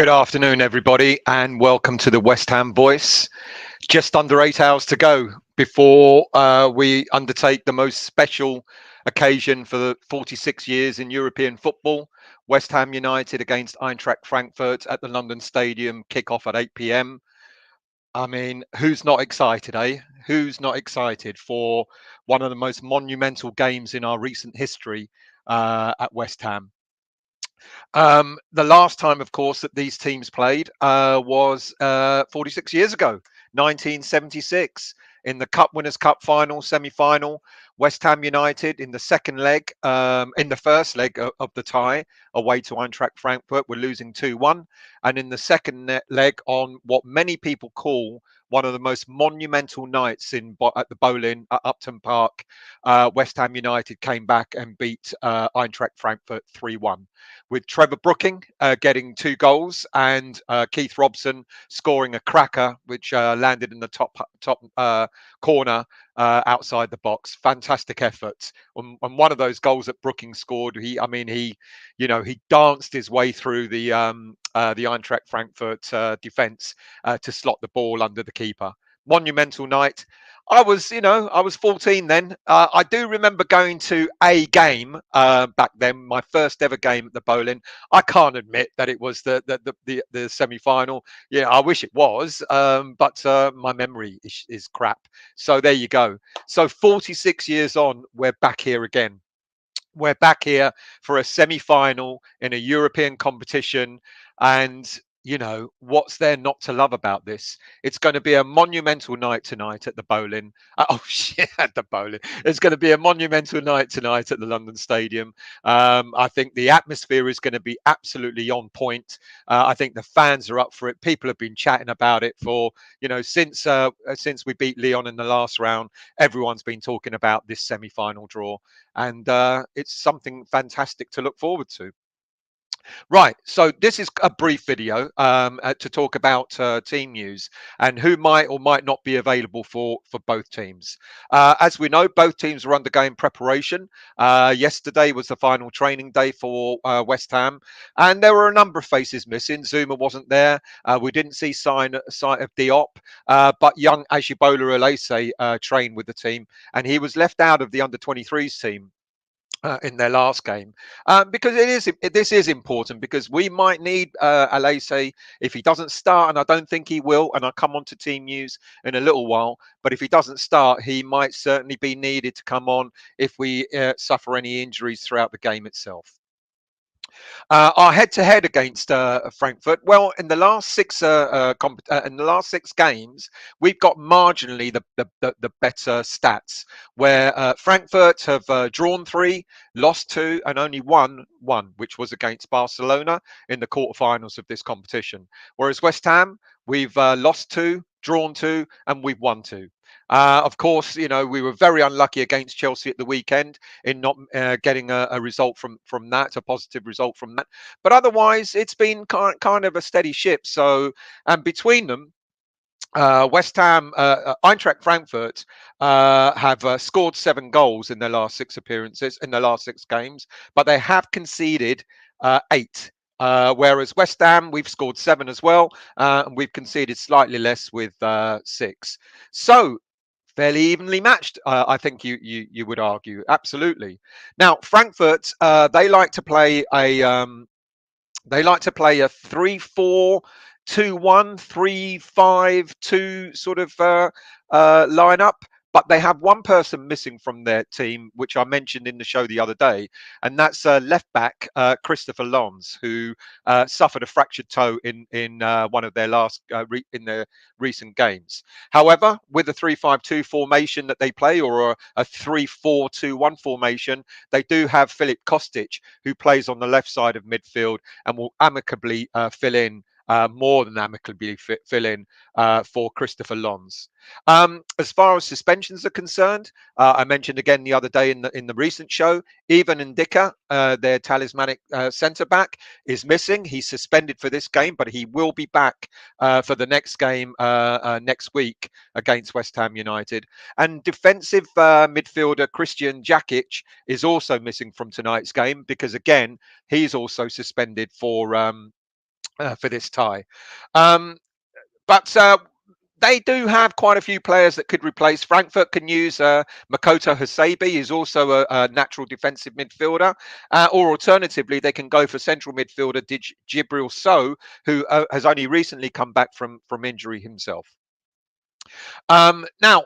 Good afternoon, everybody, and welcome to the West Ham Voice. Just under 8 hours to go before we undertake the most special occasion for the 46 years in European football. West Ham United against Eintracht Frankfurt at the London Stadium, kick-off at 8 p.m. I mean, who's not excited, eh? Who's not excited for one of the most monumental games in our recent history at West Ham? The last time, of course, that these teams played was 46 years ago, 1976, in the Cup Winners' Cup final, semi-final. West Ham United in the second leg, in the first leg of the tie, away to Eintracht Frankfurt, were losing 2-1. And in the second leg, on what many people call one of the most monumental nights at the Boleyn at Upton Park, West Ham United came back and beat Eintracht Frankfurt 3-1, with Trevor Brooking getting 2 goals and Keith Robson scoring a cracker, which landed in the top corner outside the box. Fantastic efforts. And one of those goals that Brooking scored, he danced his way through the Eintracht Frankfurt defence to slot the ball under the keeper. Monumental night. I was 14 then. I do remember going to a game back then, my first ever game at the Boleyn. I can't admit that it was the semi-final. Yeah, I wish it was, but my memory is crap. So there you go. So 46 years on, we're back here again. We're back here for a semi-final in a European competition, and what's there not to love about this? It's going to be a monumental night tonight at the Boleyn. Oh shit, at the Boleyn. It's going to be a monumental night tonight at the London Stadium. I think the atmosphere is going to be absolutely on point. I think the fans are up for it. People have been chatting about it for since we beat Lyon in the last round. Everyone's been talking about this semi-final draw, and it's something fantastic to look forward to. Right, so this is a brief video to talk about team news and who might or might not be available for both teams. As we know, both teams are undergoing preparation. Yesterday was the final training day for West Ham, and there were a number of faces missing. Zouma wasn't there. We didn't see sight of Diop, but young Ogbonna trained with the team, and he was left out of the under-23s team in their last game, because this is important, because we might need Alese if he doesn't start, and I don't think he will, and I'll come on to team news in a little while. But if he doesn't start, he might certainly be needed to come on if we suffer any injuries throughout the game itself. Our head-to-head against Frankfurt. Well, in the last 6 games, we've got marginally the better stats. Where Frankfurt have drawn 3, lost 2, and only won 1, which was against Barcelona in the quarterfinals of this competition. Whereas West Ham, we've lost 2, drawn 2, and we've won 2. Of course, we were very unlucky against Chelsea at the weekend in not getting a result from that, a positive result from that. But otherwise, it's been kind of a steady ship. So, and between them, West Ham, Eintracht Frankfurt have scored 7 goals in their last 6 appearances, in their last 6 games, but they have conceded 8. Whereas West Ham, we've scored 7 as well, and we've conceded slightly less with 6. So fairly evenly matched, I think you would argue. Absolutely. Now Frankfurt, they like to play a 3-4-2-1, 3-5-2 sort of lineup. But they have one person missing from their team, which I mentioned in the show the other day, and that's left back Christopher Lons, who suffered a fractured toe in one of their in their recent games. However, with the 3-5-2 formation that they play, or a 3-4-2-1 formation, they do have Filip Kostic, who plays on the left side of midfield and will amicably fill in. More than amicably fill in for Christopher Lons. As far as suspensions are concerned, I mentioned again the other day in the recent show, Ivan Ndika, their talismanic centre back, is missing. He's suspended for this game, but he will be back for the next game next week against West Ham United. And defensive midfielder Christian Jakic is also missing from tonight's game, because again he's also suspended for for this tie. Um, but they do have quite a few players that could replace. Frankfurt can use Makoto Hasebe, who's also a natural defensive midfielder, or alternatively, they can go for central midfielder Jibril So, who has only recently come back from injury himself. Now,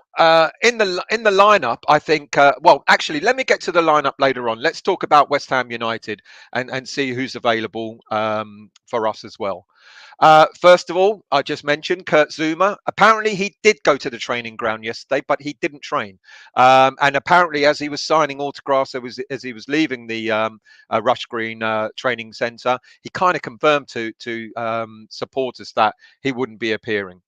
in the lineup, I think. Well, actually, let me get to the lineup later on. Let's talk about West Ham United and see who's available for us as well. First of all, I just mentioned Kurt Zouma. Apparently, he did go to the training ground yesterday, but he didn't train. And apparently, as he was signing autographs, as he was leaving the Rush Green training centre, he kind of confirmed to supporters that he wouldn't be appearing.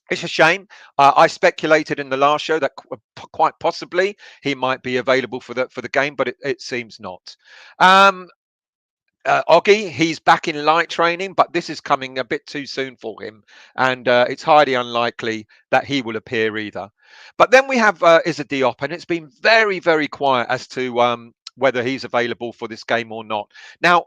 It's a shame. I speculated in the last show that quite possibly he might be available for the game, but it seems not. Um, Oggy, he's back in light training, but this is coming a bit too soon for him, and it's highly unlikely that he will appear either. But then we have Issa Diop, and it's been very, very quiet as to whether he's available for this game or not. Now,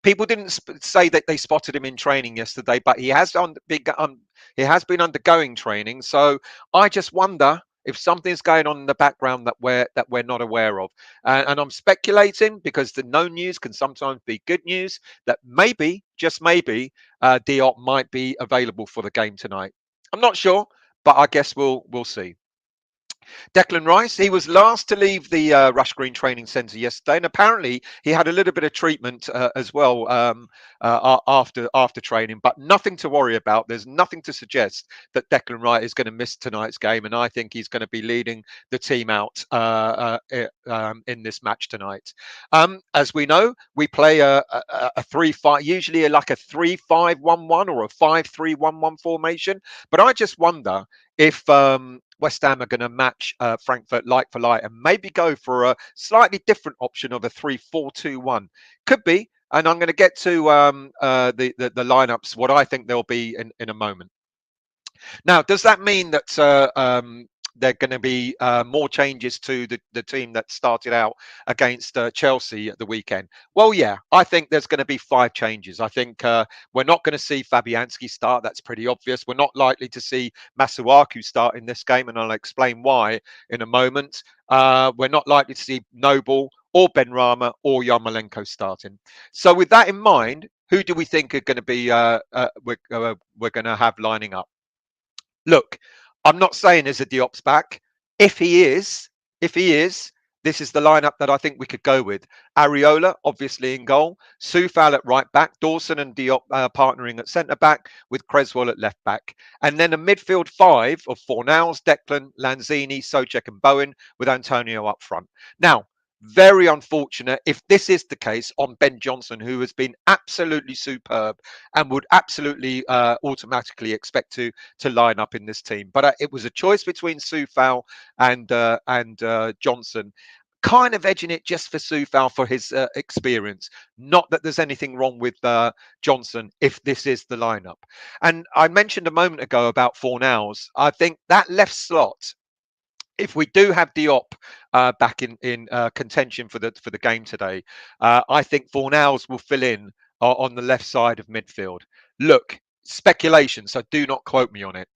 people didn't say that they spotted him in training yesterday, but he has been undergoing training. So I just wonder if something's going on in the background that we're not aware of. And I'm speculating because the no news can sometimes be good news that maybe, just maybe, Diop might be available for the game tonight. I'm not sure, but I guess we'll see. Declan Rice, he was last to leave the Rush Green Training Centre yesterday, and apparently he had a little bit of treatment as well after training, but nothing to worry about. There's nothing to suggest that Declan Rice is going to miss tonight's game, and I think he's going to be leading the team out in this match tonight. As we know, we play a 3-5, usually like a 3-5-1-1 or a 5-3-1-1 formation, but I just wonder if West Ham are going to match Frankfurt like for like and maybe go for a slightly different option of a 3-4-2-1. Could be, and I'm going to get to the lineups, what I think they'll be in a moment. Now, does that mean that there are going to be more changes to the team that started out against Chelsea at the weekend? Well, yeah, I think there's going to be 5 changes. I think we're not going to see Fabianski start. That's pretty obvious. We're not likely to see Masuaku start in this game, and I'll explain why in a moment. We're not likely to see Noble or Benrahma or Yarmolenko starting. So with that in mind, who do we think are going to be we're going to have lining up? Look, I'm not saying there's a Diop's back. If he is, this is the lineup that I think we could go with. Areola, obviously in goal. Soufal at right back. Dawson and Diop partnering at centre back with Creswell at left back. And then a midfield 5 of Fornals, Declan, Lanzini, Soucek and Bowen with Antonio up front. Now, very unfortunate if this is the case on Ben Johnson, who has been absolutely superb and would absolutely automatically expect to line up in this team. But it was a choice between Soufal and Johnson, kind of edging it just for Soufal for his experience. Not that there's anything wrong with Johnson if this is the lineup. And I mentioned a moment ago about Fornals. I think that left slot, if we do have Diop back in contention for the game today, I think Fornals will fill in on the left side of midfield. Look, speculation, so do not quote me on it.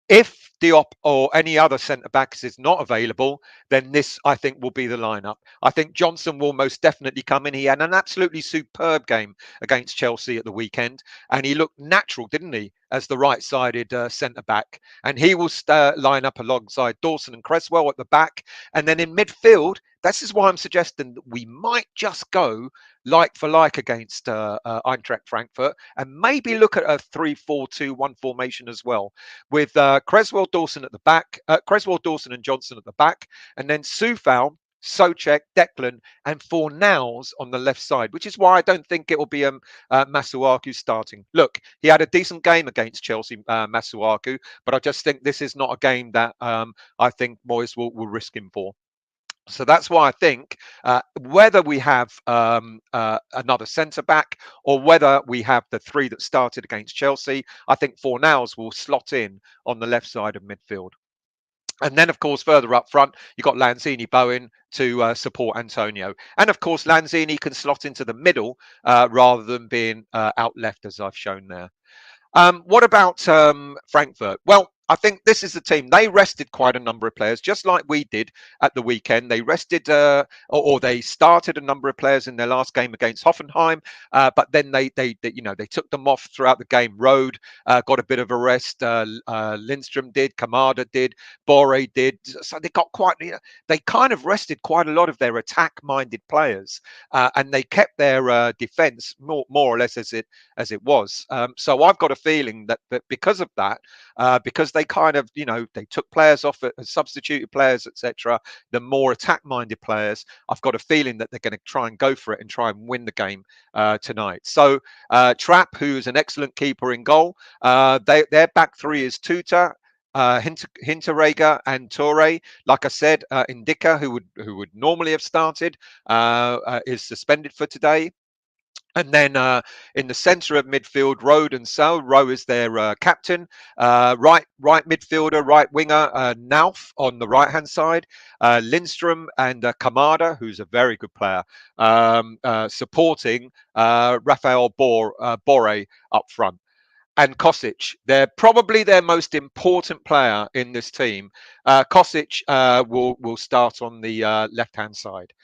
If Diop or any other centre backs is not available, then this, I think, will be the lineup. I think Johnson will most definitely come in. He had an absolutely superb game against Chelsea at the weekend, and he looked natural, didn't he, as the right-sided centre back? And he will line up alongside Dawson and Creswell at the back, and then in midfield. This is why I'm suggesting that we might just go like for like against Eintracht Frankfurt, and maybe look at a 3-4-2-1 formation as well, with Creswell, Dawson at the back, Creswell, Dawson and Johnson at the back, and then Soufal, Soucek, Declan, and Fornals on the left side, which is why I don't think it will be Masuaku starting. Look, he had a decent game against Chelsea, Masuaku, but I just think this is not a game that I think Moyes will risk him for. So that's why I think whether we have another centre back or whether we have the 3 that started against Chelsea, I think Fornals will slot in on the left side of midfield. And then, of course, further up front, you've got Lanzini Bowen to support Antonio. And of course, Lanzini can slot into the middle rather than being out left, as I've shown there. What about Frankfurt? Well, I think this is the team. They rested quite a number of players, just like we did at the weekend. They rested, or they started a number of players in their last game against Hoffenheim, but then they took them off throughout the game. Rode got a bit of a rest. Lindstrom did, Kamada did, Bore did. So they got quite. They kind of rested quite a lot of their attack-minded players, and they kept their defence more or less as it was. So I've got a feeling that because of that, because they kind of, they took players off, substituted players, etc., the more attack-minded players, I've got a feeling that they're going to try and go for it and try and win the game tonight. So Trapp, who's an excellent keeper in goal, their back three is Tuta, Hinterreger and Torre. Like I said, Indica, who would normally have started, is suspended for today. And then in the centre of midfield, Rode and Sal. Rowe is their captain. Right midfielder, right winger, Nauf on the right hand side. Lindstrom and Kamada, who's a very good player, supporting Rafael Bore up front. And Kosic, they're probably their most important player in this team. Kosic will start on the left hand side.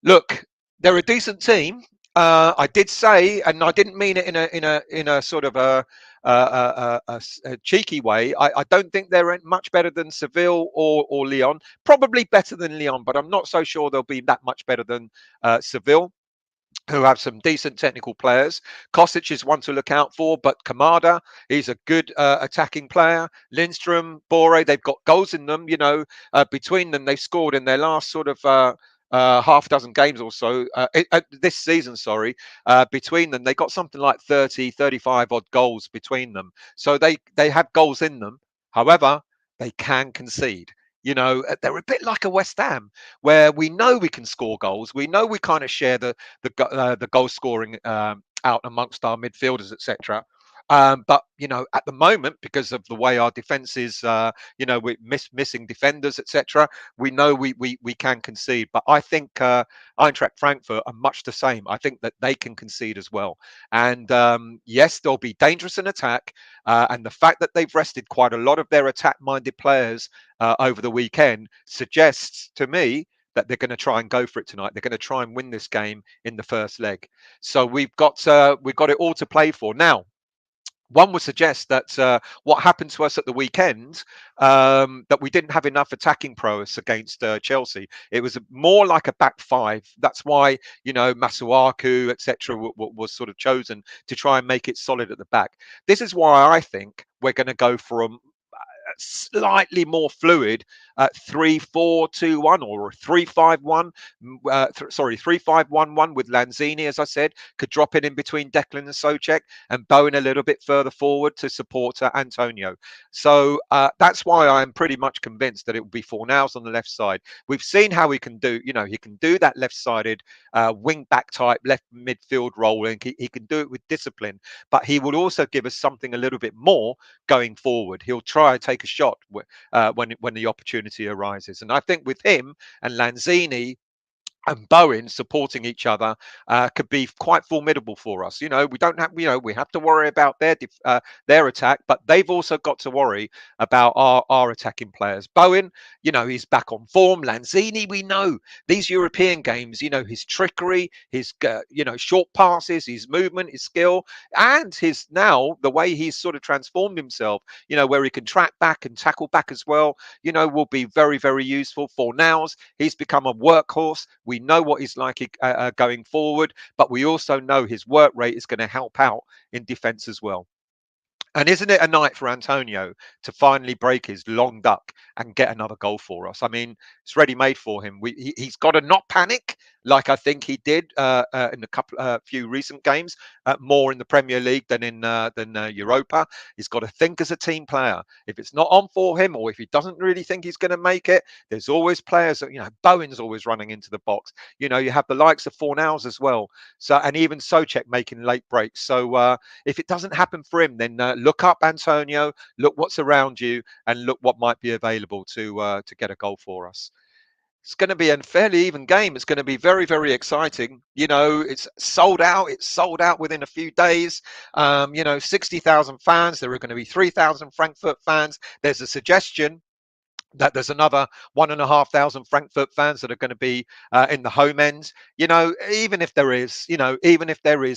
Look, they're a decent team. I did say, and I didn't mean it in a sort of a cheeky way. I don't think they're much better than Seville or Lyon. Probably better than Lyon, but I'm not so sure they'll be that much better than Seville, who have some decent technical players. Kosic is one to look out for, but Kamada, he's a good attacking player. Lindstrom, Bore, they've got goals in them. Between them, they've scored in their last sort of half dozen games or so this season, sorry. Between them, they got something like 30, 35 odd goals between them. So they have goals in them. However, they can concede. They're a bit like a West Ham, where we know we can score goals. We know we kind of share the goal scoring out amongst our midfielders, etc. But at the moment, because of the way our defence is, we're missing defenders, etc. We know we can concede. But I think Eintracht Frankfurt are much the same. I think that they can concede as well. And yes, they'll be dangerous in attack. And the fact that they've rested quite a lot of their attack-minded players over the weekend suggests to me that they're going to try and go for it tonight. They're going to try and win this game in the first leg. So we've got it all to play for now. One would suggest that what happened to us at the weekend, that we didn't have enough attacking prowess against Chelsea. It was more like a back five. That's why, Masuaku, etc., was sort of chosen to try and make it solid at the back. This is why I think we're going to go for a slightly more fluid 3-4-2-1 or 3-5-1. 3-5-1-1 with Lanzini, as I said, could drop in between Declan and Soucek, and Bowen a little bit further forward to support Antonio. So that's why I'm pretty much convinced that it will be Fornals on the left side. We've seen how he can do, he can do that left-sided wing back type left midfield rolling. He can do it with discipline, but he will also give us something a little bit more going forward. He'll try and take a shot when the opportunity arises. And I think with him and Lanzini and Bowen supporting each other could be quite formidable for us. We don't have, we have to worry about their attack, but they've also got to worry about our attacking players. Bowen, he's back on form. Lanzini, we know these European games, his trickery, his short passes, his movement, his skill, and the way he's sort of transformed himself, where he can track back and tackle back as well, will be very, very useful. For Nows, he's become a workhorse. We know what he's like going forward, but we also know his work rate is going to help out in defence as well. And isn't it a night for Antonio to finally break his long duck and get another goal for us? I mean, it's ready made for him. He's got to not panic. like I think he did in a few recent games, more in the Premier League than in Europa. He's got to think as a team player. If it's not on for him, or if he doesn't really think he's going to make it, there's always players that, Bowen's always running into the box. You have the likes of Fornals as well. So, and even Souček making late breaks. So if it doesn't happen for him, then look up Antonio, look what's around you, and look what might be available to get a goal for us. It's going to be a fairly even game. It's going to be very, very exciting. It's sold out. It's sold out within a few days. 60,000 fans. There are going to be 3,000 Frankfurt fans. There's a suggestion that there's another 1,500 Frankfurt fans that are going to be in the home end. Even if there is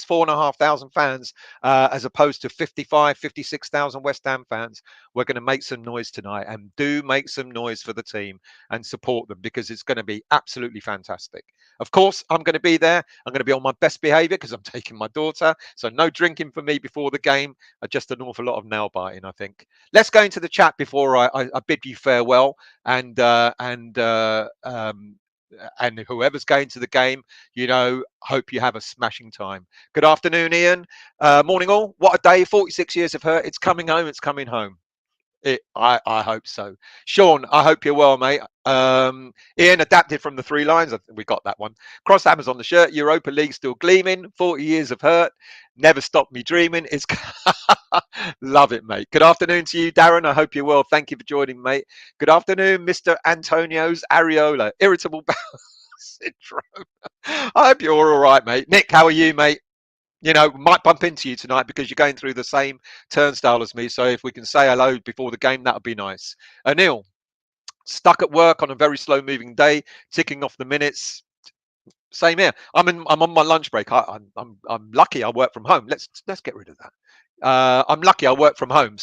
4,500 fans as opposed to 56,000 West Ham fans, we're going to make some noise tonight, and do make some noise for the team and support them, because it's going to be absolutely fantastic. Of course, I'm going to be there. I'm going to be on my best behavior because I'm taking my daughter. So no drinking for me before the game, just an awful lot of nail biting, I think. Let's go into the chat before I bid you farewell, and whoever's going to the game, hope you have a smashing time. Good afternoon, Ian. Morning all. What a day. 46 years of hurt. It's coming home. It's coming home. I hope so. Sean, I hope you're well, mate. Ian adapted from the 3 lines. I think we got that one. Cross hammers on the shirt. Europa League still gleaming. 40 years of hurt. Never stopped me dreaming. It's love it, mate. Good afternoon to you, Darren. I hope you're well. Thank you for joining, mate. Good afternoon, Mr. Antonio's Areola. Irritable bowel syndrome. I hope you're all right, mate. Nick, how are you, mate? Might bump into you tonight because you're going through the same turnstile as me. So if we can say hello before the game, that would be nice. Anil, stuck at work on a very slow moving day, ticking off the minutes. Same here. I'm on my lunch break. I'm lucky I work from home. Let's get rid of that. I'm lucky I work from home,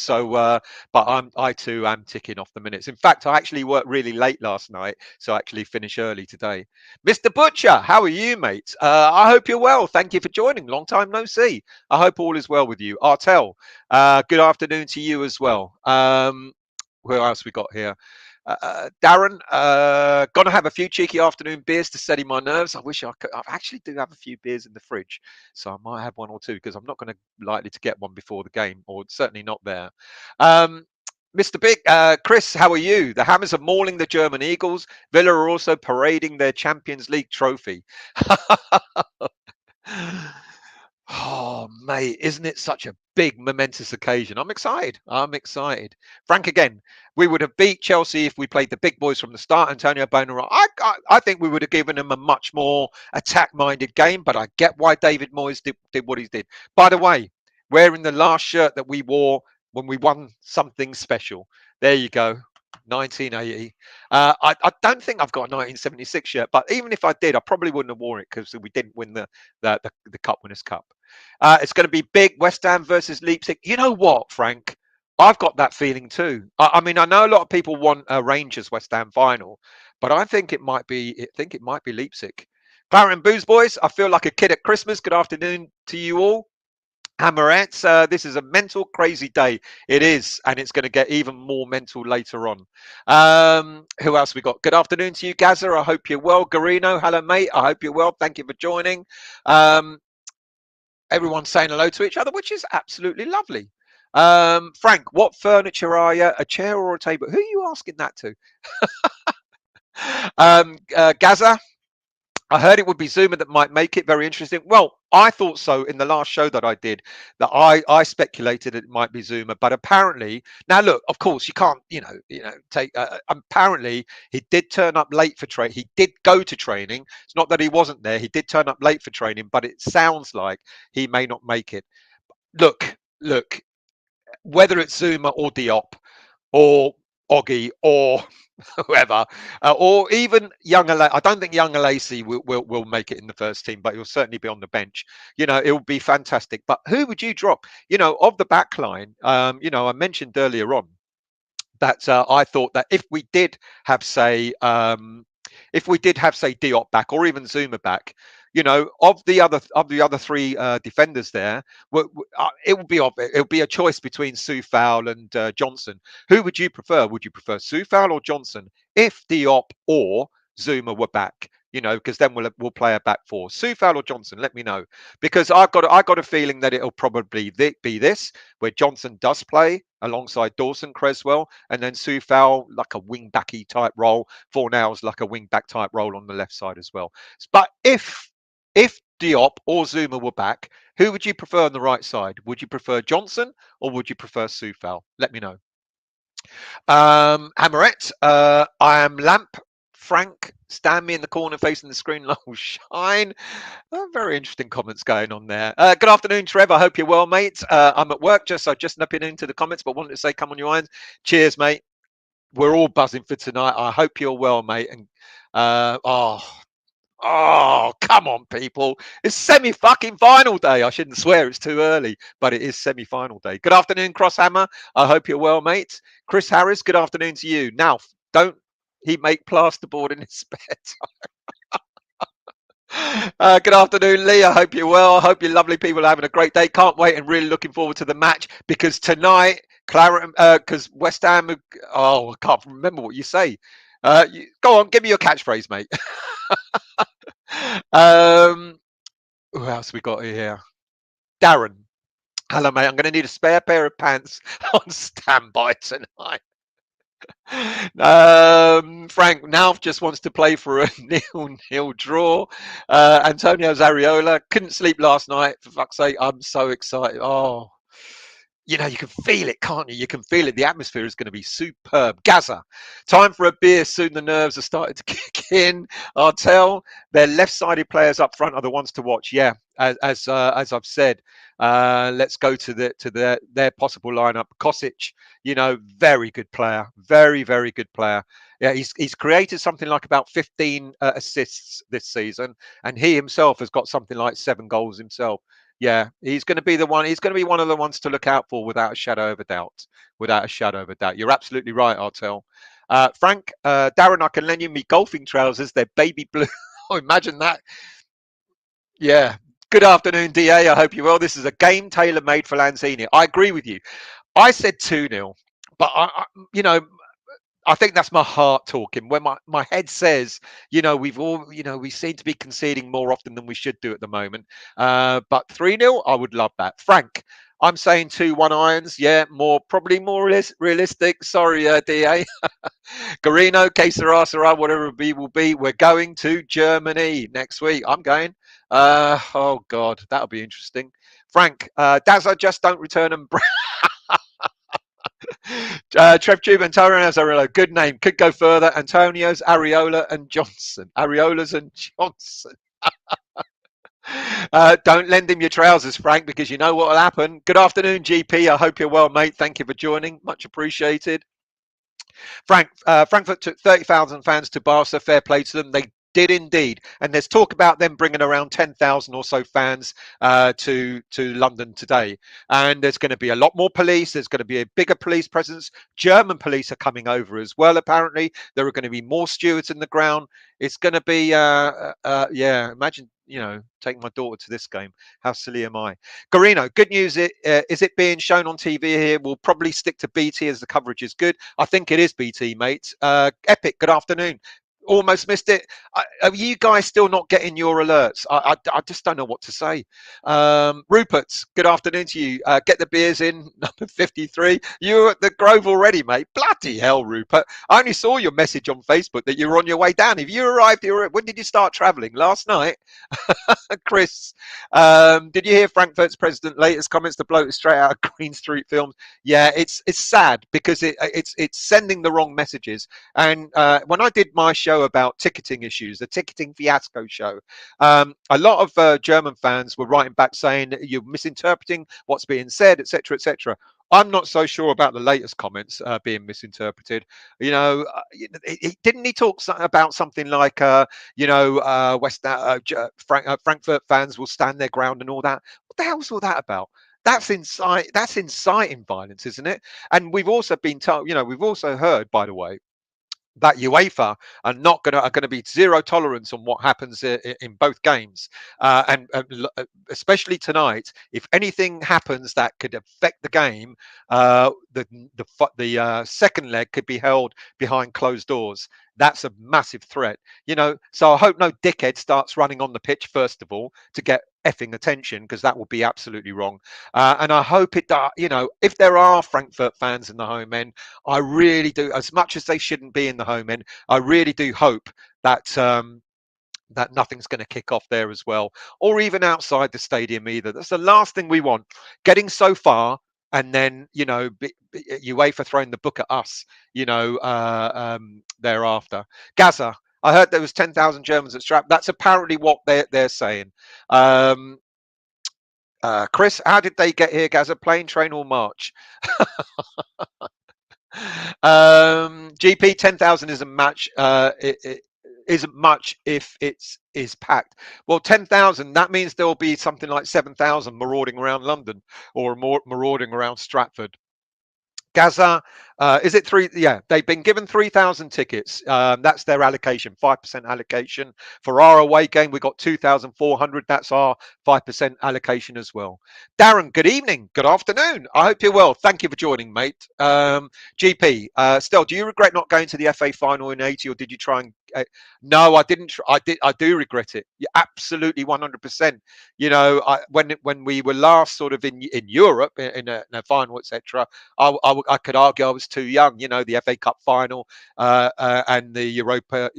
but I too am ticking off the minutes. In fact, I actually worked really late last night, so I actually finish early today. Mr. Butcher, how are you, mate? I hope you're well. Thank you for joining. Long time no see. I hope all is well with you. Artel, good afternoon to you as well. Who else we got here? Darren, gonna have a few cheeky afternoon beers to steady my nerves. I wish I could. I actually do have a few beers in the fridge, so I might have 1 or 2, because I'm not going to likely to get one before the game, or certainly not there. Mr. Big, Chris, how are you? The Hammers are mauling the German Eagles. Villa are also parading their Champions League trophy. Oh, mate, isn't it such a big, momentous occasion? I'm excited. Frank, again, we would have beat Chelsea if we played the big boys from the start. Antonio Ogbonna, I think we would have given them a much more attack-minded game, but I get why David Moyes did what he did. By the way, wearing the last shirt that we wore when we won something special. There you go. 1980. I don't think I've got a 1976 shirt, but even if I did, I probably wouldn't have worn it because we didn't win the Cup Winners' Cup. It's going to be big. West Ham versus Leipzig. You know what, Frank? I've got that feeling too. I mean, I know a lot of people want a Rangers West Ham final, but I think it might be. Leipzig. Claret and Booze boys. I feel like a kid at Christmas. Good afternoon to you all. Hammerettes, this is a mental, crazy day. It is, and it's going to get even more mental later on. Who else we got? Good afternoon to you, Gaza. I hope you're well. Garino, hello, mate. I hope you're well. Thank you for joining. Everyone's saying hello to each other, which is absolutely lovely. Frank, what furniture are you? A chair or a table? Who are you asking that to? Gaza, I heard it would be Zouma that might make it. Very interesting. Well, I thought so in the last show that I did, that I speculated it might be Zouma, but apparently now look, of course you can't, take. Apparently he did turn up late for training. He did go to training. It's not that he wasn't there. He did turn up late for training, but it sounds like he may not make it. Look. Whether it's Zouma or Diop or Oggy or whoever, or even young I don't think young Lacey will make it in the first team, but he'll certainly be on the bench. It will be fantastic. But who would you drop? Of the back line, I mentioned earlier on that I thought that if we did have, say, Diop back, or even Zouma back, of the other 3 defenders there, it would be a choice between Soufal and Johnson. Who would you prefer? Would you prefer Soufal or Johnson if Diop or Zouma were back? because then we'll play a back four. Soufal or Johnson, let me know, because I got a feeling that it'll probably be this, where Johnson does play alongside Dawson, Creswell, and then Soufal like a wing backy type role. Fornals like a wing back type role on the left side as well. But if Diop or Zouma were back, who would you prefer on the right side? Would you prefer Johnson or would you prefer Soufal? Let me know. Hammerette, I am Lamp. Frank, stand me in the corner facing the screen. Oh, shine. Very interesting comments going on there. Good afternoon, Trev. I hope you're well, mate. I'm at work, so just nipping into the comments, but wanted to say, come on your irons. Cheers, mate. We're all buzzing for tonight. I hope you're well, mate. And oh, come on, people. It's semi-fucking final day. I shouldn't swear, it's too early, but it is semi-final day. Good afternoon, Crosshammer. I hope you're well, mate. Chris Harris, good afternoon to you. Now, don't he make plasterboard in his spare time? Good afternoon, Lee. I hope you're well. I hope you lovely people are having a great day. Can't wait and really looking forward to the match, because tonight, because West Ham, I can't remember what you say. Go on, give me your catchphrase, mate. Who else we got here? Darren. Hello, mate. I'm going to need a spare pair of pants on standby tonight. Frank now just wants to play for a 0-0 draw. Antonio Zariola couldn't sleep last night. For fuck's sake, I'm so excited. Oh, you can feel it, can't you? You can feel it. The atmosphere is going to be superb. Gaza, time for a beer. Soon the nerves are starting to kick in. I'll tell. Their left-sided players up front are the ones to watch. Yeah, as I've said. Let's go to their possible lineup. Kosic, very good player. Very, very good player. Yeah, he's created something like about 15 assists this season, and he himself has got something like 7 goals himself. Yeah, he's going to be the one. He's going to be one of the ones to look out for, without a shadow of a doubt. Without a shadow of a doubt. You're absolutely right, Artel. Frank, Darren, I can lend you me golfing trousers. They're baby blue. Oh, imagine that. Yeah. Good afternoon, DA. I hope you're well. This is a game tailor-made for Lanzini. I agree with you. I said 2-0, but I think that's my heart talking. When my head says, we seem to be conceding more often than we should do at the moment. But 3-0, I would love that. Frank, I'm saying 2-1 irons. Yeah, probably more realistic. Sorry, DA. Garino, Que Sera, whatever it will be. We're going to Germany next week. I'm going. Oh God, that'll be interesting. Frank, Dazza, just don't return them. Trev Tube, Antonio Azarello, good name. Could go further. Antonio's, Areola, and Johnson. Areolas and Johnson. Don't lend him your trousers, Frank, because you know what will happen. Good afternoon, GP. I hope you're well, mate. Thank you for joining. Much appreciated. Frankfurt took 30,000 fans to Barca. Fair play to them. They did indeed, and there's talk about them bringing around 10,000 or so fans to London today. And there's going to be a lot more police. There's going to be a bigger police presence. German police are coming over as well. Apparently, there are going to be more stewards in the ground. It's going to be, Imagine taking my daughter to this game. How silly am I? Garino, good news. Is it being shown on TV here? We'll probably stick to BT as the coverage is good. I think it is BT, mate. Epic, good afternoon. Almost missed it. Are you guys still not getting your alerts? I just don't know what to say. Rupert, good afternoon to you. Get the beers in, number 53. You're at the Grove already, mate. Bloody hell, Rupert. I only saw your message on Facebook that you were on your way down. Have you arrived here? When did you start travelling? Last night? Chris, did you hear Frankfurt's president latest comments? The bloke is straight out of Green Street Films. Yeah, it's sad because it's sending the wrong messages. And when I did my show about ticketing issues, the ticketing fiasco show, a lot of German fans were writing back saying you're misinterpreting what's being said, etc., etc. I'm not so sure about the latest comments being misinterpreted. Didn't he talk about something like, Frankfurt fans will stand their ground and all that? What the hell's all that about? That's inciting violence, isn't it? And we've also been told, we've also heard, by the way, that UEFA are going to be zero tolerance on what happens in both games, and especially tonight. If anything happens that could affect the game, the second leg could be held behind closed doors. That's a massive threat, so I hope no dickhead starts running on the pitch first of all to get effing attention, because that would be absolutely wrong. And I hope it does. If there are Frankfurt fans in the home end, I really do, as much as they shouldn't be in the home end, I really do hope that that nothing's going to kick off there as well, or even outside the stadium either. That's the last thing we want, getting so far and then UEFA throwing the book at us, thereafter. Gaza, I heard there was 10,000 Germans at Strap. That's apparently what they're saying. Chris, how did they get here, Gaza? Plane, train, or march? GP 10,000 isn't much. It isn't much if is packed. Well, 10,000, that means there will be something like 7,000 marauding around London, or marauding around Stratford. Gaza, is it three? Yeah, they've been given 3,000 tickets. That's their allocation, 5% allocation. For our away game, we got 2,400. That's our 5% allocation as well. Darren, good evening, good afternoon. I hope you're well. Thank you for joining, mate. GP, Stel, do you regret not going to the FA final in 80, or did you try and? No, I didn't. I do regret it. Yeah, absolutely, 100%. When we were last sort of in Europe in a final, etc. I could argue I was too young. The FA Cup final and the Europa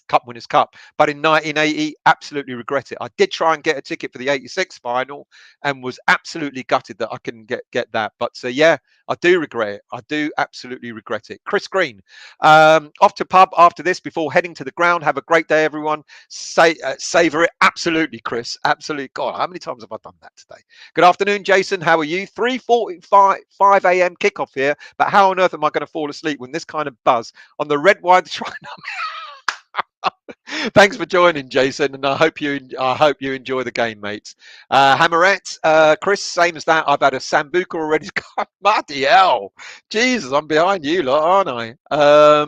Cup Winners' Cup. But in 1980, absolutely regret it. I did try and get a ticket for the 86 final and was absolutely gutted that I couldn't get that. But yeah, I do regret it. I do absolutely regret it. Chris Green, off to pub after this before heading to the ground. Have a great day, everyone. Savor it. Absolutely, Chris. Absolutely. God, how many times have I done that today? Good afternoon, Jason. How are you? 3:45 a.m. kickoff here. But how on earth am I going to fall asleep when this kind of buzz on the red wine shrine? Thanks for joining, Jason, and I hope you enjoy the game, mates. Hammerette, Chris, same as that. I've had a sambuca already. Bloody hell, Jesus, I'm behind you lot, aren't I?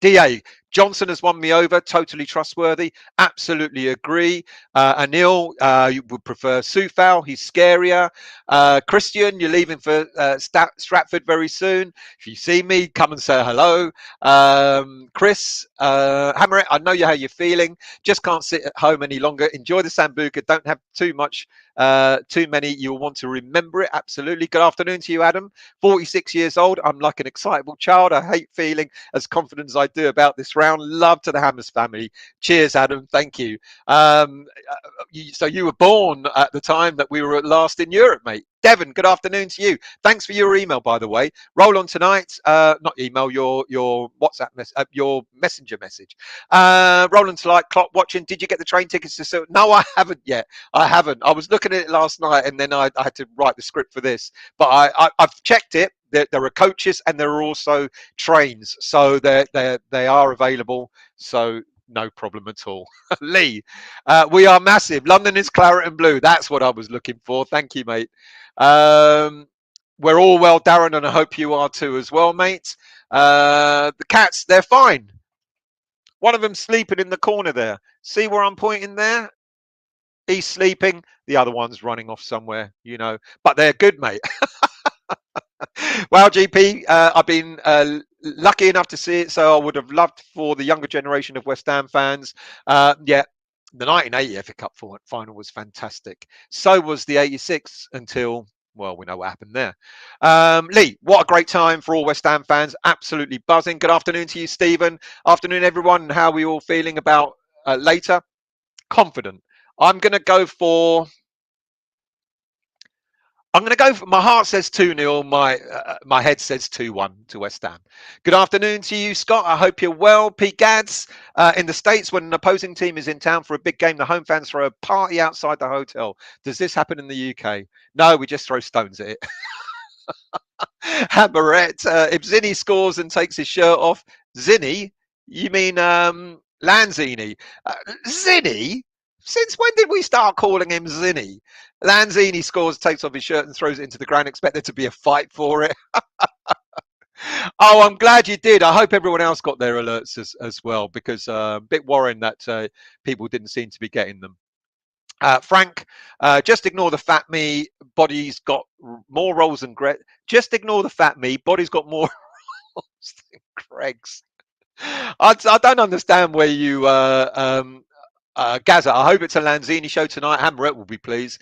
DA, Johnson has won me over. Totally trustworthy. Absolutely agree. Anil, you would prefer Sufal. He's scarier. Christian, you're leaving for Stratford very soon. If you see me, come and say hello. Chris, Hammer, I know how you're feeling. Just can't sit at home any longer. Enjoy the Sambuca. Don't have too many. You'll want to remember it. Absolutely. Good afternoon to you, Adam. 46 years old. I'm like an excitable child. I hate feeling as confident as I do about this round. Love to the Hammers family. Cheers, Adam. Thank you. So you were born at the time that we were at last in Europe, mate. Devon, good afternoon to you. Thanks for your email, by the way. Roll on tonight. Not email, your WhatsApp your messenger message. Roll on tonight. Clock watching. Did you get the train tickets to? No, I haven't yet. I haven't. I was looking at it last night, and then I had to write the script for this. But I've checked it. There are coaches and there are also trains, so they are available. So no problem at all. Lee, we are massive. London is claret and blue. That's what I was looking for. Thank you, mate. We're all well, Darren, and I hope you are too as well, mate. The cats, they're fine. One of them sleeping in the corner there. See where I'm pointing there? He's sleeping. The other one's running off somewhere, But they're good, mate. Well, GP, I've been lucky enough to see it, so I would have loved for the younger generation of West Ham fans. Yeah, the 1980 FA Cup final was fantastic. So was the 86 until, well, we know what happened there. Lee, what a great time for all West Ham fans. Absolutely buzzing. Good afternoon to you, Stephen. Afternoon, everyone. How are we all feeling about later? Confident. I'm going to go for... my heart says 2-0. My head says 2-1 to West Ham. Good afternoon to you, Scott. I hope you're well. Pete Gads, in the States, when an opposing team is in town for a big game, the home fans throw a party outside the hotel. Does this happen in the UK? No, we just throw stones at it. Hammerette, if Zinni scores and takes his shirt off, Zinni? You mean Lanzini? Zinni? Since when did we start calling him Zinni? Lanzini scores, takes off his shirt and throws it into the ground. Expect there to be a fight for it. Oh, I'm glad you did. I hope everyone else got their alerts as well, because a bit worrying that people didn't seem to be getting them. Frank, just ignore the fat me. Body's got more rolls than Greg. Just ignore the fat me. Body's got more rolls than Greg's. I don't understand where you Gaza, I hope it's a Lanzini show tonight. Hammerette will be pleased.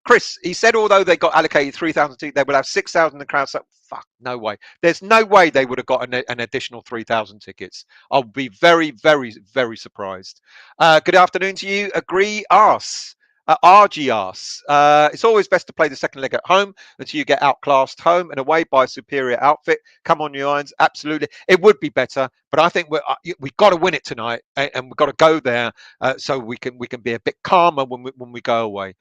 Chris, he said although they got allocated 3,000 tickets, they will have 6,000 in the crowd. So, fuck, no way. There's no way they would have got an additional 3,000 tickets. I'll be very, very, very surprised. Good afternoon to you. Agree, arse. RG arse. It's always best to play the second leg at home until you get outclassed home and away by a superior outfit. Come on, you irons. Absolutely. It would be better, but I think we've got to win it tonight, and we've got to go there so we can be a bit calmer when we go away.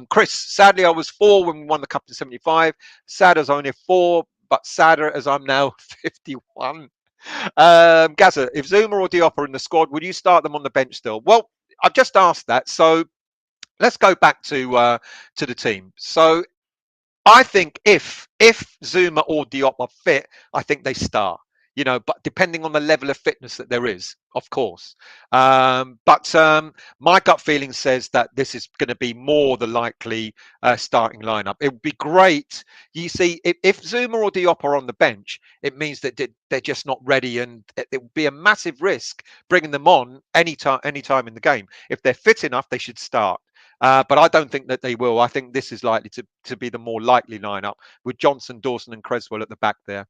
Chris, sadly, I was 4 when we won the cup in '75. Sad as only 4, but sadder as I'm now 51. Gaza, if Zouma or Diop are in the squad, would you start them on the bench still? Well, I've just asked that, so let's go back to the team. So I think if Zuma or Diop are fit, I think they start. But depending on the level of fitness that there is, of course. But my gut feeling says that this is going to be more the likely starting lineup. It would be great. You see, if Zuma or Diop are on the bench, it means that they're just not ready, and it would be a massive risk bringing them on anytime in the game. If they're fit enough, they should start. But I don't think that they will. I think this is likely to be the more likely lineup with Johnson, Dawson, and Creswell at the back there.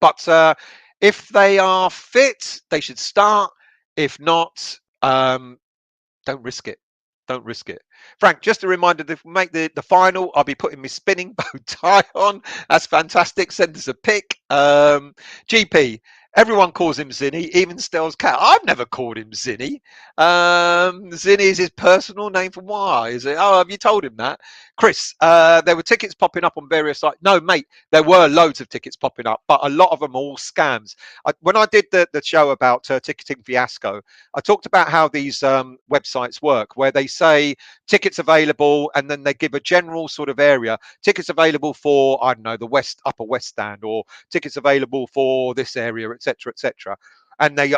But if they are fit, they should start. If not, don't risk it. Don't risk it. Frank, just a reminder, if we make the final, I'll be putting my spinning bow tie on. That's fantastic. Send us a pic. GP, everyone calls him Zinny, even Stell's cat. I've never called him Zinny. Zinny is his personal name for why? Is it? Oh, have you told him that? Chris, there were tickets popping up on various sites. No, mate, there were loads of tickets popping up, but a lot of them are all scams. When I did the show about ticketing fiasco, I talked about how these websites work, where they say tickets available, and then they give a general sort of area. Tickets available for, I don't know, the upper west stand, or tickets available for this area, etc., etc. And they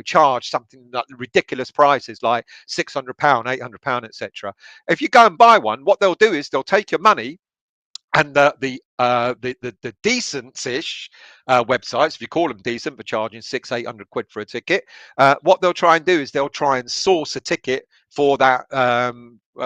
charge something like ridiculous prices, like £600, £800, etc. If you go and buy one, what they'll do is they'll take your money, and the decent-ish websites, if you call them decent, for charging £600-800 for a ticket, what they'll try and do is they'll try and source a ticket for that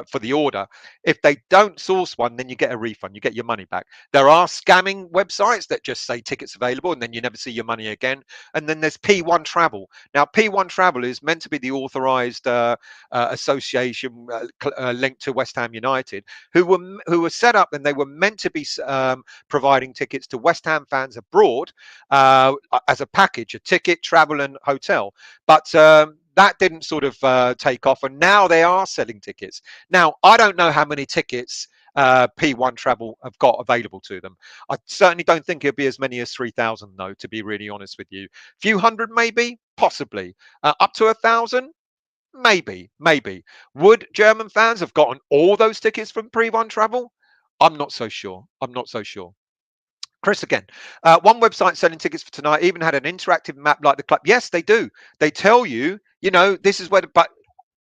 for the order. If they don't source one, then you get a refund, you get your money back. There are scamming websites that just say tickets available, and then you never see your money again. And then there's P1 Travel. Now, P1 Travel is meant to be the authorized association linked to West Ham United, who were set up, and they were meant to be providing tickets to West Ham fans abroad as a package, a ticket, travel, and hotel. But that didn't sort of take off, and now they are selling tickets. Now, I don't know how many tickets P1 Travel have got available to them. I certainly don't think it'll be as many as 3,000, though, to be really honest with you. Few hundred, maybe, possibly. Up to 1,000? Maybe. Would German fans have gotten all those tickets from P1 Travel? I'm not so sure. Chris again. One website selling tickets for tonight even had an interactive map like the club. Yes, they do. They tell you, this is where. But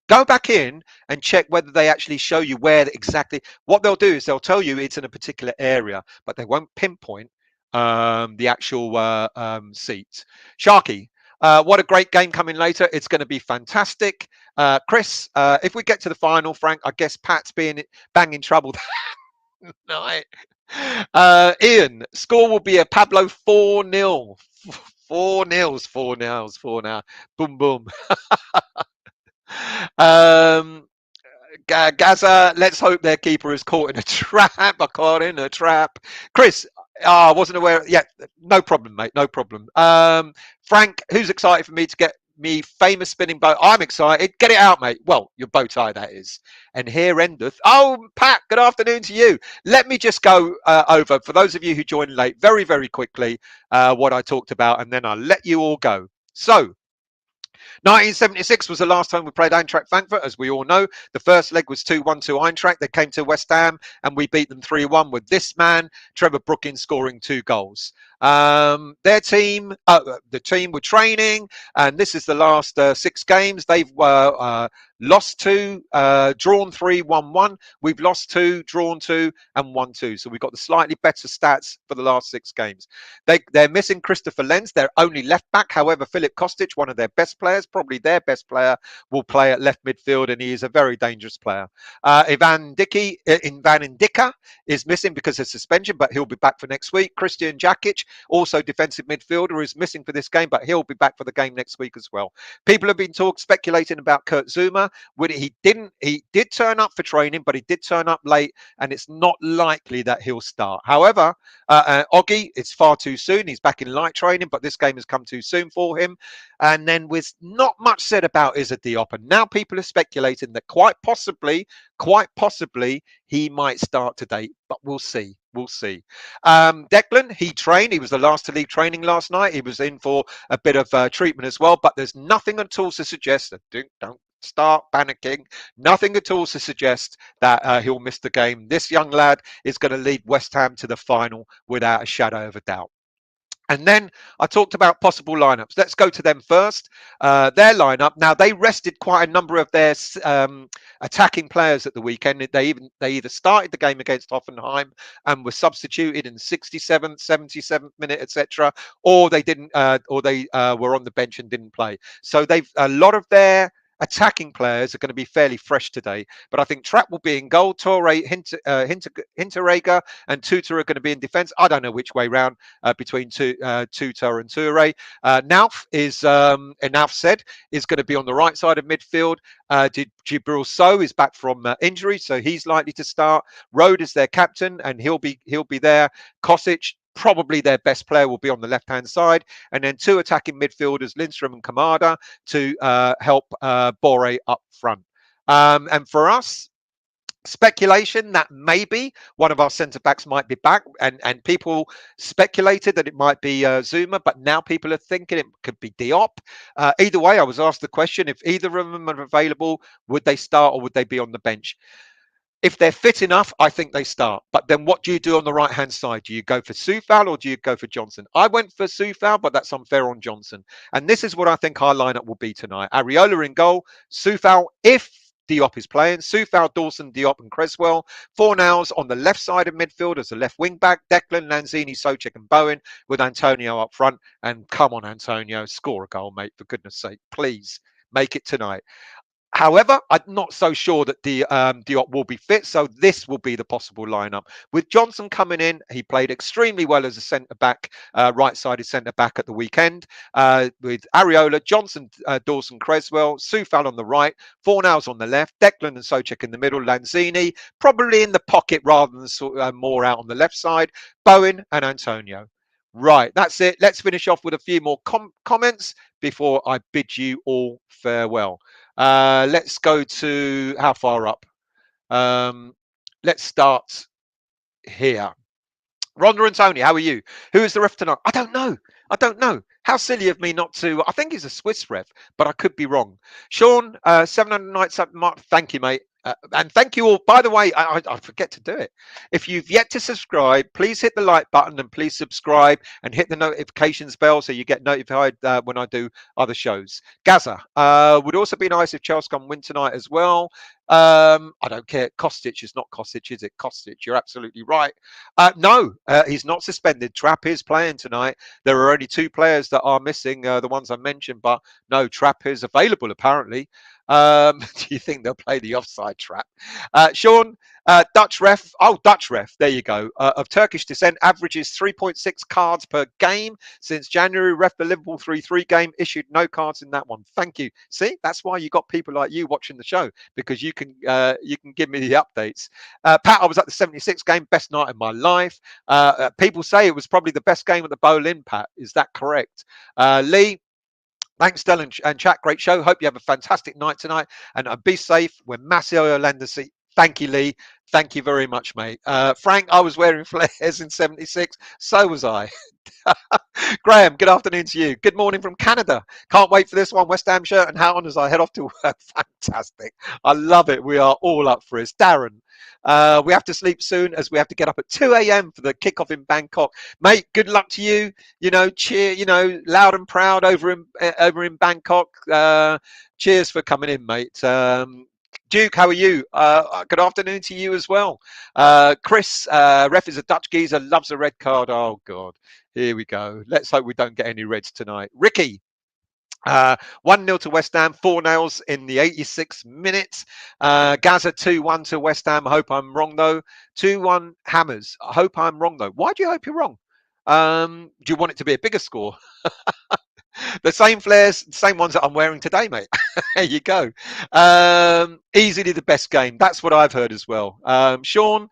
go back in and check whether they actually show you where exactly. What they'll do is they'll tell you it's in a particular area, but they won't pinpoint the actual seats. Sharky, what a great game coming later. It's going to be fantastic. Chris, if we get to the final, Frank, I guess Pat's banging trouble tonight. Ian, score will be a Pablo 4-0. 4-0. Boom, boom. Gaza, let's hope their keeper is caught in a trap. I caught in a trap. Chris, I wasn't aware. Yeah, no problem, mate. No problem. Frank, who's excited for me to get me famous spinning bow? I'm excited. Get it out, mate. Well, your bow tie, that is. And here endeth. Oh, Pat, good afternoon to you. Let me just go over, for those of you who joined late, very, very quickly, what I talked about, and then I'll let you all go. So, 1976 was the last time we played Eintracht Frankfurt, as we all know. The first leg was 2-1 to Eintracht. They came to West Ham, and we beat them 3-1 with this man, Trevor Brookins, scoring 2 goals. Their team, the team were training, and this is the last 6 games. They've lost 2, drawn 3, won 1. We've lost 2, drawn 2, and won 2. So we've got the slightly better stats for the last 6 games. They're missing Christopher Lenz, their only left back. However, Filip Kostic, one of their best players, probably their best player, will play at left midfield, and he is a very dangerous player. Ivan Ndika is missing because of suspension, but he'll be back for next week. Christian Jakic, also defensive midfielder, is missing for this game, but he'll be back for the game next week as well. People have been speculating about Kurt Zouma. He did turn up for training, but he did turn up late, and it's not likely that he'll start. However, Oggy, it's far too soon. He's back in light training, but this game has come too soon for him. And then with not much said about Issa Diop, and now people are speculating that quite possibly, he might start today, but we'll see. We'll see. Declan, he trained. He was the last to leave training last night. He was in for a bit of treatment as well, but there's nothing at all to suggest that don't start panicking. Nothing at all to suggest that he'll miss the game. This young lad is going to lead West Ham to the final without a shadow of a doubt. And then I talked about possible lineups. Let's go to them first. Their lineup. Now, they rested quite a number of their attacking players at the weekend. They either started the game against Hoffenheim and were substituted in 67th, 77th minute, etc., or they didn't, or they were on the bench and didn't play. So a lot of their attacking players are going to be fairly fresh today, but I think Trapp will be in goal. Torre, Hinteregger, and Tuta are going to be in defence. I don't know which way round between Tuta and Toure. Nauf is, Nauf said, is going to be on the right side of midfield. Jibril Sow is back from injury, so he's likely to start. Rode is their captain, and he'll be there. Kosic, probably their best player, will be on the left-hand side, and then 2 attacking midfielders, Lindstrom and Kamada, to help Boré up front. And for us, speculation that maybe one of our centre-backs might be back, and people speculated that it might be Zouma, but now people are thinking it could be Diop. Either way, I was asked the question, if either of them are available, would they start or would they be on the bench? If they're fit enough, I think they start. But then what do you do on the right-hand side? Do you go for Soufal or do you go for Johnson? I went for Soufal, but that's unfair on Johnson. And this is what I think our lineup will be tonight. Areola in goal, Soufal, if Diop is playing, Soufal, Dawson, Diop and Cresswell. Fornals on the left side of midfield as a left wing-back. Declan, Lanzini, Soucek and Bowen, with Antonio up front. And come on, Antonio, score a goal, mate, for goodness sake. Please make it tonight. However, I'm not so sure that Diop will be fit, so this will be the possible lineup. With Johnson coming in, he played extremely well as a centre-back, right-sided centre-back at the weekend. With Areola, Johnson, Dawson, Cresswell, Soufal on the right, Fornals on the left, Declan and Soucek in the middle, Lanzini probably in the pocket rather than more out on the left side, Bowen and Antonio. Right, that's it. Let's finish off with a few more comments before I bid you all farewell. Let's go to how far up? Let's start here. Rhonda and Tony, how are you? Who is the ref tonight? I don't know. I don't know. How silly of me not to. I think he's a Swiss ref, but I could be wrong. Sean, 700 nights up. Thank you, mate. And thank you all. By the way, I forget to do it. If you've yet to subscribe, please hit the like button and please subscribe and hit the notifications bell so you get notified when I do other shows. Gaza, would also be nice if Chelsea can win tonight as well. I don't care. Kostic is not Kostic, is it? Kostic, you're absolutely right. No, he's not suspended. Trapp is playing tonight. There are only 2 players that are missing, the ones I mentioned, but no, Trapp is available apparently. Do you think they'll play the offside trap? Sean, Dutch ref. Oh, Dutch ref. There you go. Of Turkish descent, averages 3.6 cards per game since January. Ref the Liverpool 3-3 game, issued no cards in that one. Thank you. See, that's why you got people like you watching the show, because you can give me the updates. Pat, I was at the 76 game, best night of my life. People say it was probably the best game at the Boleyn, Pat. Is that correct? Lee, thanks, Del and chat. Great show. Hope you have a fantastic night tonight. And be safe. We're Massimo Olandesi. Thank you, Lee. Thank you very much, mate. Frank, I was wearing flares in 76. So was I. Graham, good afternoon to you. Good morning from Canada. Can't wait for this one. West Ham shirt and hat on as I head off to work. Fantastic. I love it. We are all up for it. Darren, we have to sleep soon as we have to get up at 2 a.m. for the kickoff in Bangkok. Mate, good luck to you. Cheer, loud and proud over in Bangkok. Cheers for coming in, mate. Duke, how are you? Good afternoon to you as well. Chris, ref is a Dutch geezer, loves a red card. Oh, God. Here we go. Let's hope we don't get any reds tonight. Ricky, 1-0 to West Ham, 4-0 in the 86th minute. Gaza 2-1 to West Ham. I hope I'm wrong, though. 2-1 Hammers. I hope I'm wrong, though. Why do you hope you're wrong? Do you want it to be a bigger score? The same flares, same ones that I'm wearing today, mate. There you go. Easily the best game. That's what I've heard as well. Sean,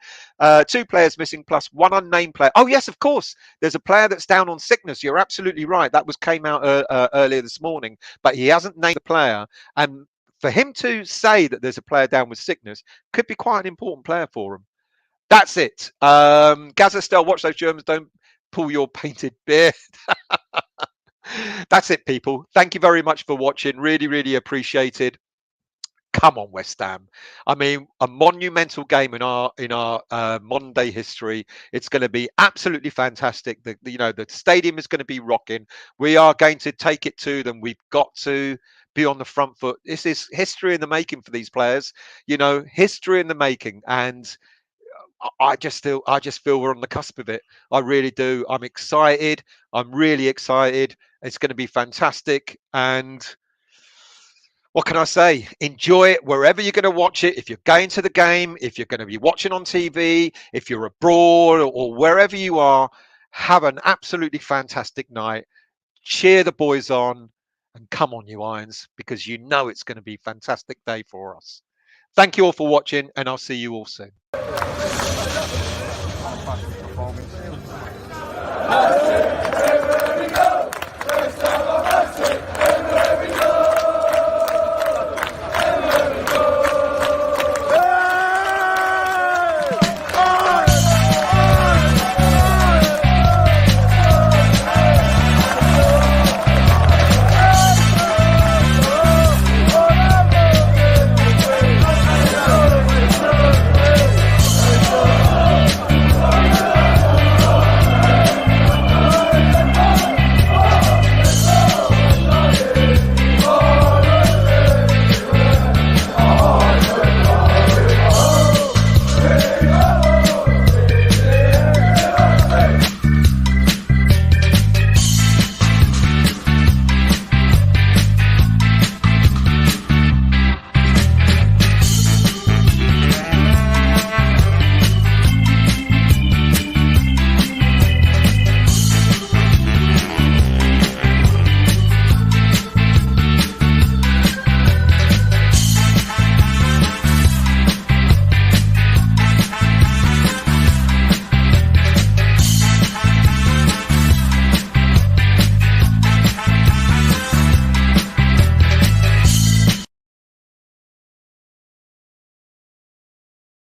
2 players missing plus 1 unnamed player. Oh, yes, of course. There's a player that's down on sickness. You're absolutely right. That came out earlier this morning, but he hasn't named the player. And for him to say that there's a player down with sickness could be quite an important player for him. That's it. Gaza Stel, watch those Germans. Don't pull your painted beard. That's it, people. Thank you very much for watching. Really, really appreciated. Come on, West Ham. I mean, a monumental game in our modern day history. It's going to be absolutely fantastic. The stadium is going to be rocking. We are going to take it to them. We've got to be on the front foot. This is history in the making for these players. History in the making. And I just feel we're on the cusp of it. I really do. I'm excited. I'm really excited. It's going to be fantastic. And what can I say? Enjoy it wherever you're going to watch it. If you're going to the game, if you're going to be watching on TV, if you're abroad or wherever you are, have an absolutely fantastic night. Cheer the boys on and come on, you Irons, because you know it's going to be a fantastic day for us. Thank you all for watching, and I'll see you all soon.